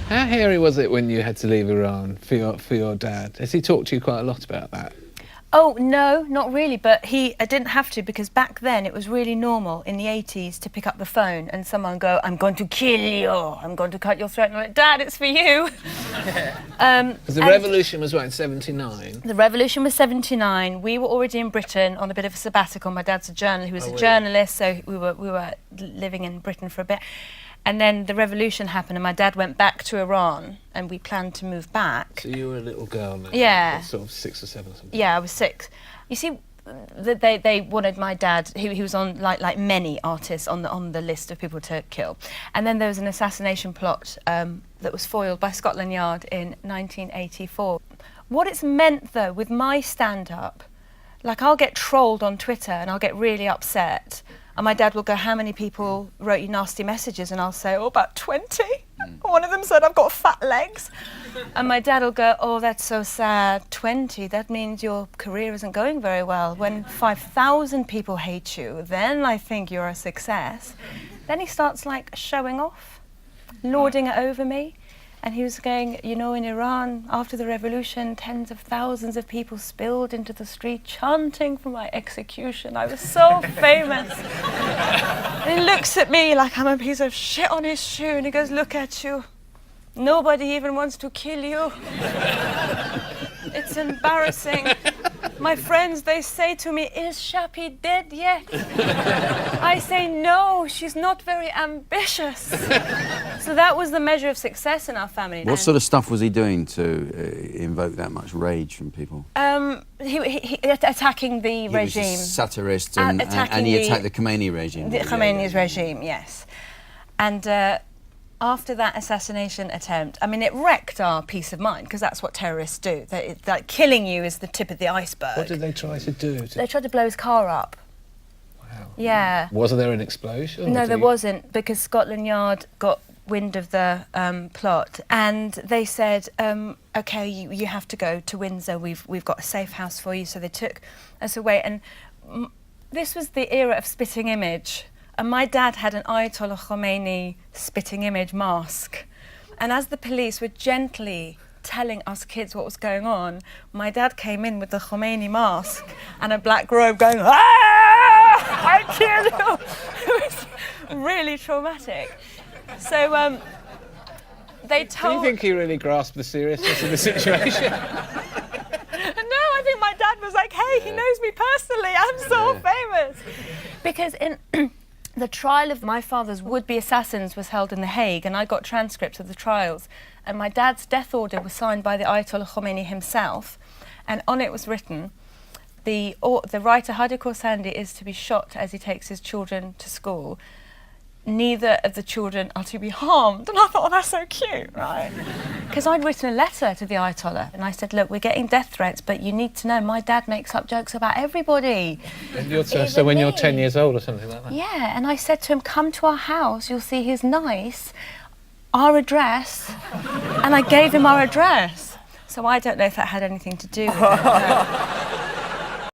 How hairy was it when you had to leave Iran for your dad? Has he talked to you quite a lot about that? Oh, no, not really, but I didn't have to, because back then it was really normal in the 80s to pick up the phone and someone go, "I'm going to kill you, I'm going to cut your throat." And I'm like, "Dad, it's for you." The revolution was, what, in 79? The revolution was 79. We were already in Britain on a bit of a sabbatical. My dad's a journalist. He was a journalist, so we were living in Britain for a bit. And then the revolution happened and my dad went back to Iran and we planned to move back. So you were a little girl now? Yeah. Sort of 6 or 7 or something? Yeah, I was 6. You see, they wanted my dad, he was on, like many artists, on the list of people to kill. And then there was an assassination plot that was foiled by Scotland Yard in 1984. What it's meant, though, with my stand-up, like I'll get trolled on Twitter and I'll get really upset. And my dad will go, "How many people wrote you nasty messages?" And I'll say, "Oh, about 20. One of them said I've got fat legs." And my dad will go, "Oh, that's so sad. 20, that means your career isn't going very well. When 5,000 people hate you, then I think you're a success." Then he starts like showing off, lording it over me. And he was going, "You know, in Iran, after the revolution, tens of thousands of people spilled into the street chanting for my execution. I was so famous." And he looks at me like I'm a piece of shit on his shoe and he goes, "Look at you. Nobody even wants to kill you. It's embarrassing. My friends, they say to me, 'Is Shappi dead yet?' I say, 'No, she's not very ambitious.'" So that was the measure of success in our family. What sort of stuff was he doing to invoke that much rage from people? He attacking the regime. He was a satirist and he attacked the Khomeini regime. The Khomeini's regime, yes. And after that assassination attempt, I mean, it wrecked our peace of mind, because that's what terrorists do. Like, killing you is the tip of the iceberg. What did they try to do? They tried to blow his car up. Wow. Yeah. Wasn't there an explosion? No, there wasn't, because Scotland Yard got wind of the plot, and they said, "Okay, you have to go to Windsor. We've got a safe house for you." So they took us away, and this was the era of spitting image. And my dad had an Ayatollah Khomeini spitting image mask. And as the police were gently telling us kids what was going on, my dad came in with the Khomeini mask and a black robe going, "Ah, I kill you!" It was really traumatic. So they told... Do you think he really grasped the seriousness of the situation? No, I think my dad was like, "Hey, he knows me personally, I'm so famous." Because in... the trial of my father's would-be assassins was held in The Hague, and I got transcripts of the trials. And my dad's death order was signed by the Ayatollah Khomeini himself, and on it was written, the writer Shappi Korsandi is to be shot as he takes his children to school. Neither of the children are to be harmed. And I thought, "Oh, that's so cute," right? Because I'd written a letter to the Ayatollah, and I said, "Look, we're getting death threats, but you need to know my dad makes up jokes about everybody." So when you're 10 years old or something like that? Yeah, and I said to him, "Come to our house, you'll see he's nice, our address," and I gave him our address. So I don't know if that had anything to do with it.